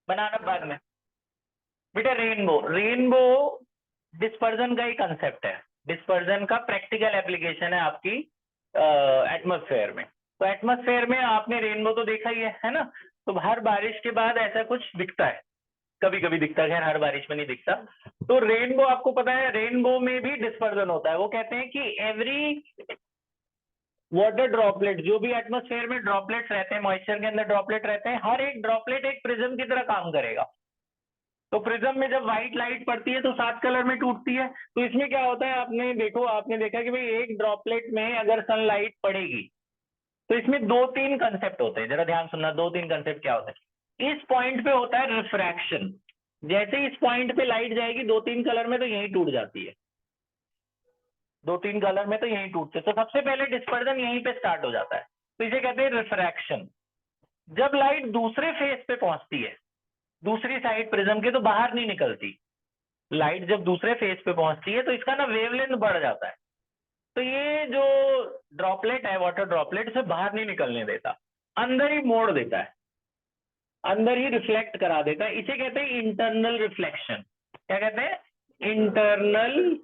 बनाना बाद में। बेटा रेनबो, रेनबो डिस्पर्जन का ही कंसेप्ट है, डिस्पर्जन का प्रैक्टिकल एप्लीकेशन है आपकी एटमॉस्फेयर में। तो एटमॉस्फेयर में आपने रेनबो तो देखा ही है ना। तो हर बारिश के बाद ऐसा कुछ दिखता है, कभी कभी दिखता है, हर बारिश में नहीं दिखता। तो रेनबो आपको पता है, रेनबो में भी डिस्पर्जन होता है। वो कहते हैं कि एवरी वाटर ड्रॉपलेट, जो भी एटमॉस्फेयर में ड्रॉपलेट्स रहते हैं, मॉइस्चर के अंदर ड्रॉपलेट रहते हैं, हर एक ड्रॉपलेट एक प्रिज्म की तरह काम करेगा। तो प्रिज्म में जब व्हाइट लाइट पड़ती है तो 7 कलर में टूटती है। तो इसमें क्या होता है, आपने देखा कि भाई एक ड्रॉपलेट में अगर सनलाइट पड़ेगी तो इसमें 2-3 कंसेप्ट होते हैं, जरा ध्यान सुनना। 2-3 कंसेप्ट क्या होते हैं। इस पॉइंट पे होता है रिफ्रैक्शन, जैसे इस पॉइंट पे लाइट जाएगी 2-3 कलर में तो यही टूट जाती है, 2-3 कलर में तो यही टूटते। तो सबसे पहले डिस्पर्जन यहीं पे स्टार्ट हो जाता है, तो इसे कहते हैं रिफ्रैक्शन। जब लाइट दूसरे फेस पे पहुंचती है, दूसरी साइड प्रिज्म के, तो बाहर नहीं निकलती। लाइट जब दूसरे फेस पे पहुंचती है तो इसका ना वेवलेंथ बढ़ जाता है, तो ये जो ड्रॉपलेट है, वाटर ड्रॉपलेट, से बाहर नहीं निकलने देता, अंदर ही मोड़ देता है, अंदर ही रिफ्लेक्ट करा देता है। इसे कहते हैं इंटरनल रिफ्लेक्शन। क्या कहते हैं? Internal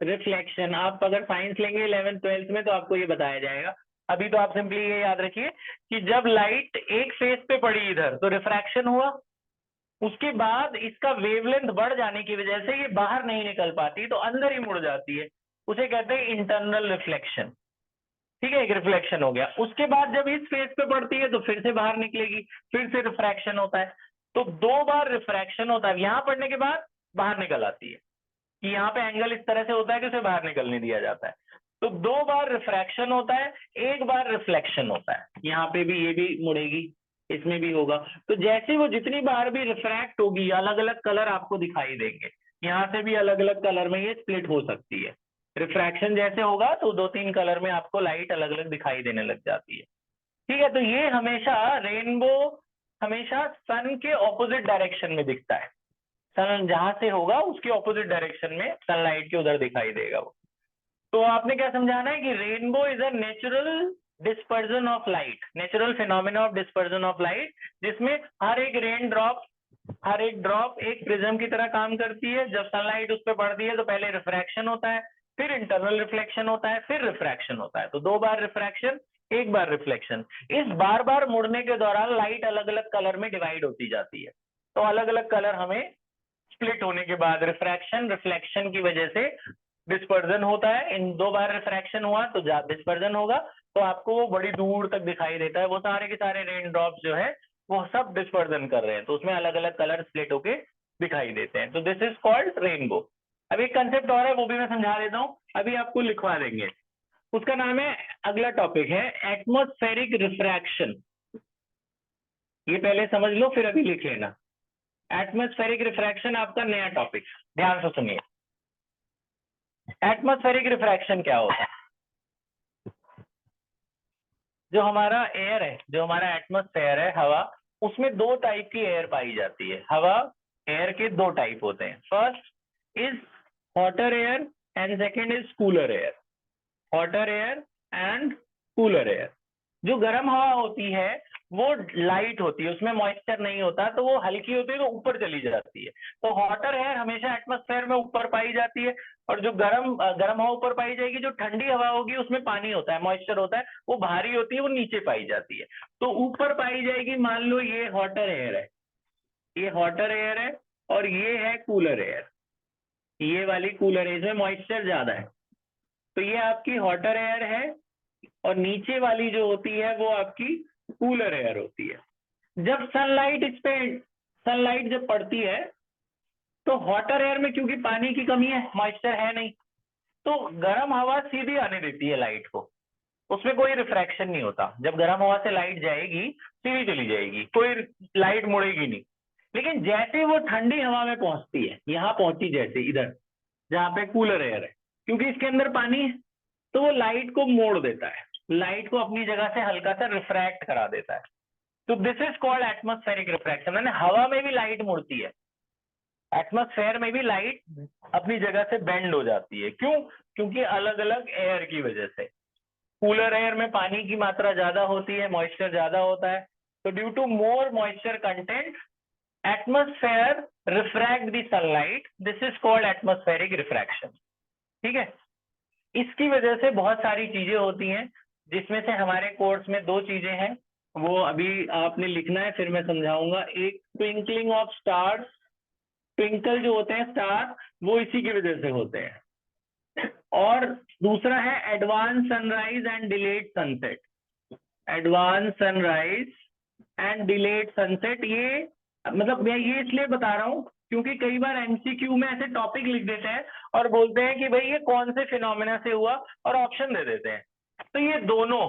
reflection. आप अगर साइंस लेंगे 11th-12th में तो आपको ये बताया जाएगा। अभी तो आप सिंपली ये याद रखिए कि जब लाइट एक फेस पे पड़ी इधर तो रिफ्रैक्शन हुआ, उसके बाद इसका वेवलेंथ बढ़ जाने की वजह से ये बाहर नहीं निकल पाती, तो अंदर ही मुड़ जाती है, उसे कहते हैं इंटरनल रिफ्लेक्शन। ठीक है, एक रिफ्लेक्शन हो गया। उसके बाद जब इस फेस पे पड़ती है तो फिर से बाहर निकलेगी, फिर से रिफ्रैक्शन होता है। तो 2 बार रिफ्रैक्शन होता है, यहां पड़ने के बाद बाहर निकल आती है, कि यहाँ पे एंगल इस तरह से होता है कि उसे बाहर निकलने दिया जाता है। तो 2 बार रिफ्रैक्शन होता है, 1 बार रिफ्लेक्शन होता है। यहाँ पे भी ये भी मुड़ेगी, इसमें भी होगा। तो जैसे वो जितनी बार भी रिफ्रैक्ट होगी, अलग अलग कलर आपको दिखाई देंगे। यहाँ से भी अलग अलग कलर में ये स्प्लिट हो सकती है। रिफ्रैक्शन जैसे होगा तो 2-3 कलर में आपको लाइट अलग अलग दिखाई देने लग जाती है। ठीक है, तो ये हमेशा रेनबो हमेशा सन के ऑपोजिट डायरेक्शन में दिखता है। सन जहां से होगा उसके ऑपोजिट डायरेक्शन में सनलाइट के उधर दिखाई देगा वो। तो आपने क्या समझाना है कि rainbow is a natural dispersion of light, natural phenomena of dispersion of light, जिसमें हर एक रेन ड्रॉप, हर एक ड्रॉप एक प्रिज्म की तरह काम करती है। जब सनलाइट उस पर पड़ती है तो पहले रिफ्रैक्शन होता है, फिर इंटरनल रिफ्लेक्शन होता है, फिर रिफ्रैक्शन होता है। तो 2 बार रिफ्रैक्शन, 1 बार रिफ्लेक्शन। इस बार बार मुड़ने के दौरान लाइट अलग अलग कलर में डिवाइड होती जाती है। तो अलग अलग कलर हमें स्प्लिट होने के बाद रिफ्रैक्शन रिफ्लेक्शन की वजह से डिस्पर्जन होता है। इन 2 बार रिफ्रैक्शन हुआ तो डिस्पर्जन होगा, तो आपको वो बड़ी दूर तक दिखाई देता है। वो सारे के सारे रेन ड्रॉप्स जो है वो सब डिस्पर्जन कर रहे हैं, तो उसमें अलग अलग कलर स्प्लिट होके दिखाई देते हैं। तो दिस इज कॉल्ड रेनबो। अब एक कंसेप्ट और है, वो भी मैं समझा देता हूँ, अभी आपको लिखवा देंगे। उसका नाम है, अगला टॉपिक है एटमॉस्फेरिक रिफ्रैक्शन। ये पहले समझ लो फिर अभी लिख लेना। एटमॉस्फेरिक रिफ्रैक्शन आपका नया टॉपिक, ध्यान से सुनिए। एटमॉस्फेरिक रिफ्रैक्शन क्या होता है? जो हमारा एयर है, जो हमारा एटमॉस्फेयर है, हवा, उसमें 2 टाइप की एयर पाई जाती है। हवा, एयर के 2 टाइप होते हैं। First is hotter air and second is cooler air. Hotter air and cooler air. जो गर्म हवा होती है वो लाइट होती है, उसमें मॉइस्चर नहीं होता, तो वो हल्की होती है तो ऊपर चली जाती है। तो हॉटर एयर हमेशा एटमॉस्फेयर में ऊपर पाई जाती है, और जो गर्म गर्म हवा ऊपर पाई जाएगी। जो ठंडी हवा होगी उसमें पानी होता है, मॉइस्चर होता है, वो भारी होती है, वो नीचे पाई जाती है। तो ऊपर पाई जाएगी, मान लो ये हॉटर एयर है, ये हॉटर एयर है, और ये है कूलर एयर, ये वाली कूलर है, इसमें मॉइस्चर ज्यादा है। तो ये आपकी हॉटर एयर है, और नीचे वाली जो होती है वो आपकी कूलर एयर होती है। जब सनलाइट इस पे, सनलाइट जब पड़ती है तो हॉटर एयर में क्योंकि पानी की कमी है, मॉइस्चर है नहीं, तो गर्म हवा सीधी आने देती है लाइट को, उसमें कोई रिफ्रैक्शन नहीं होता। जब गर्म हवा से लाइट जाएगी सीधी चली जाएगी, कोई लाइट मुड़ेगी नहीं। लेकिन जैसे वो ठंडी हवा में पहुंचती है, यहाँ पहुंची जैसे इधर जहाँ पे कूलर एयर है, क्योंकि इसके अंदर पानी है, तो वो लाइट को मोड़ देता है, लाइट को अपनी जगह से हल्का सा रिफ्रैक्ट करा देता है। तो this is called atmospheric refraction. मैंने हवा में भी लाइट मुड़ती है, एटमॉस्फेयर में भी लाइट अपनी जगह से बेंड हो जाती है। क्यों? क्योंकि अलग अलग एयर की वजह से। कूलर एयर में पानी की मात्रा ज्यादा होती है, मॉइस्चर ज्यादा होता है, तो due to more moisture content atmosphere refract the sunlight, this is called atmospheric refraction. ठीक है, इसकी वजह से बहुत सारी चीजें होती हैं, जिसमें से हमारे कोर्स में 2 चीजें हैं, वो अभी आपने लिखना है, फिर मैं समझाऊंगा। एक ट्विंकलिंग ऑफ स्टार्स, ट्विंकल जो होते हैं स्टार, वो इसी की वजह से होते हैं। और दूसरा है advance sunrise and delayed sunset. Advance sunrise and delayed sunset, ये मतलब मैं ये इसलिए बता रहा हूं क्योंकि कई बार एमसीक्यू में ऐसे टॉपिक लिख देते हैं और बोलते हैं कि भाई ये कौन से फिनोमेना से हुआ, और ऑप्शन दे देते हैं। तो ये दोनों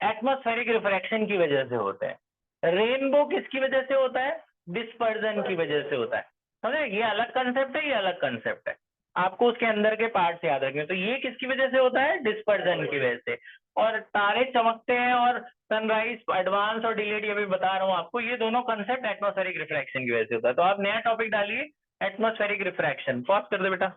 एटमॉस्फेरिक रिफ्रैक्शन की वजह से होते हैं। रेनबो किसकी वजह से होता है? डिस्पर्जन की वजह से होता है। समझे, ये अलग कंसेप्ट है, ये अलग कंसेप्ट है, आपको उसके अंदर के पार्ट्स याद रखने। तो ये किसकी वजह से होता है? डिस्पर्जन की वजह से। और तारे चमकते हैं और सनराइज एडवांस और डिलेड, ये भी बता रहा हूँ आपको, ये दोनों कंसेप्ट एटमॉस्फेरिक रिफ्रैक्शन की वजह से होता है। तो आप नया टॉपिक डालिए, एटमॉस्फेरिक रिफ्रैक्शन। पॉज कर दो बेटा।